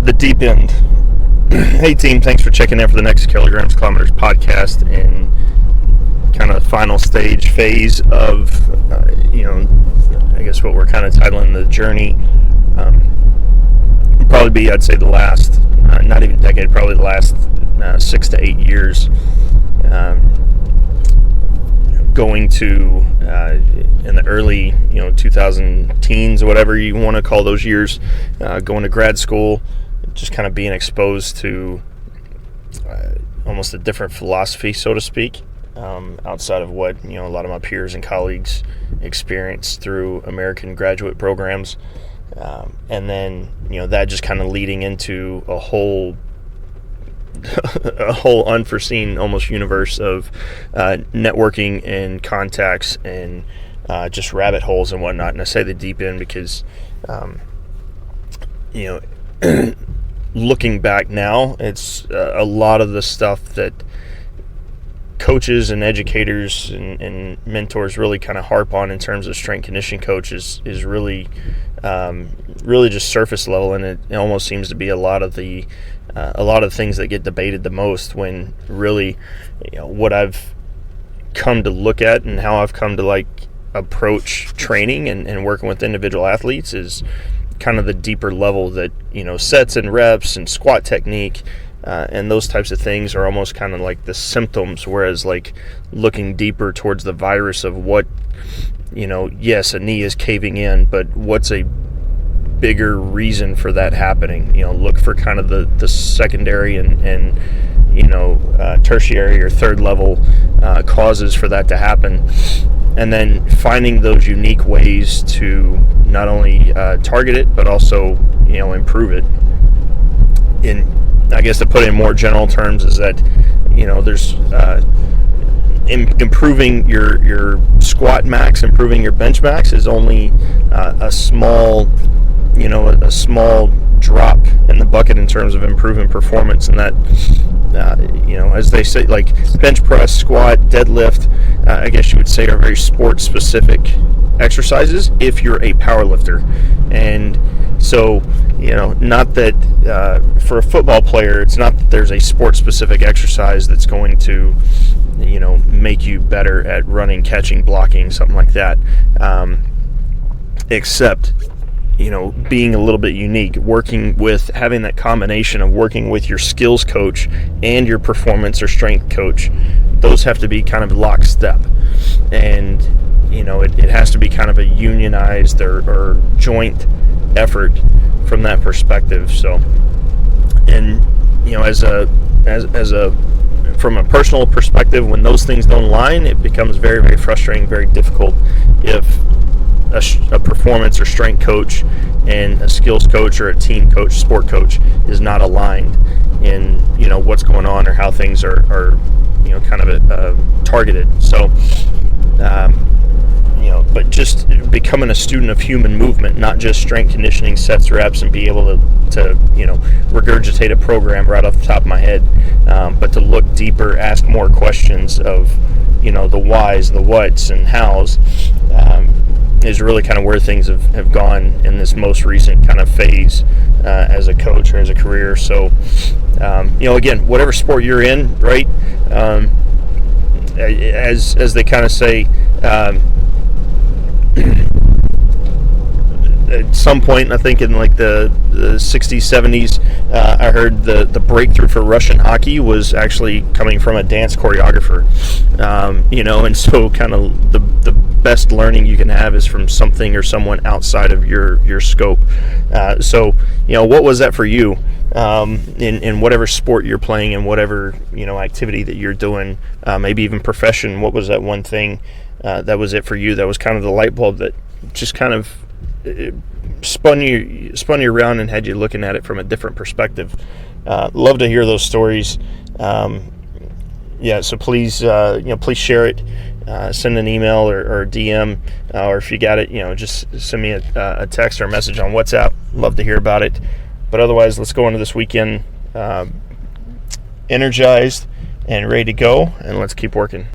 The Deep End. Hey team, thanks for checking in for the Next Kilograms Kilometers podcast and kind of final stage phase of, I guess what we're kind of titling the journey. Probably be, I'd say, the last, not even decade, probably the last 6 to 8 years. Going to in the early 2000 teens or whatever you want to call those years, going to grad school, just kind of being exposed to almost a different philosophy, so to speak, outside of what a lot of my peers and colleagues experienced through American graduate programs, and then that just kind of leading into a whole unforeseen almost universe of networking and contacts and just rabbit holes and whatnot. And I say the deep end because looking back now, it's a lot of the stuff that coaches and educators and mentors really kind of harp on in terms of strength conditioning coaches is really just surface level, and it almost seems to be a lot of the things that get debated the most, when really what I've come to look at and how I've come to approach training and working with individual athletes is kind of the deeper level that sets and reps and squat technique and those types of things are almost kind of like the symptoms, whereas looking deeper towards the virus of what yes, a knee is caving in, but what's a bigger reason for that happening? Look for kind of the secondary and tertiary or third level causes for that to happen, and then finding those unique ways to not only target it but also improve it. In, I guess, to put it in more general terms, is that there's improving your squat max, improving your bench max is only a small drop in the bucket in terms of improving performance. And that as they say, bench press, squat, deadlift, I guess you would say, are very sport specific exercises if you're a power lifter. And so not that for a football player, it's not that there's a sport specific exercise that's going to make you better at running, catching, blocking, something like that, except being a little bit unique, having that combination of working with your skills coach and your performance or strength coach. Those have to be kind of lockstep, and it has to be kind of a unionized or joint effort from that perspective. So, and from a personal perspective, when those things don't align, it becomes very, very frustrating, very difficult if a performance or strength coach and a skills coach or a team coach, sport coach, is not aligned in what's going on or how things are kind of targeted. So but just becoming a student of human movement, not just strength conditioning sets, reps, and be able to regurgitate a program right off the top of my head, but to look deeper, ask more questions of the whys, the whats, and hows, is really kind of where things have gone in this most recent kind of phase as a coach or as a career. So, again, whatever sport you're in, right? As they kind of say, at some point, I think in the 60s, 70s, I heard the breakthrough for Russian hockey was actually coming from a dance choreographer, and so kind of the best learning you can have is from something or someone outside of your scope. So, what was that for you in whatever sport you're playing, in whatever activity that you're doing, maybe even profession? What was that one thing that was it for you? That was kind of the light bulb that just kind of spun you around and had you looking at it from a different perspective. Love to hear those stories. So please share it. Send an email or DM, or if you got it, just send me a text or a message on WhatsApp. Love to hear about it. But otherwise, let's go into this weekend energized and ready to go, and let's keep working.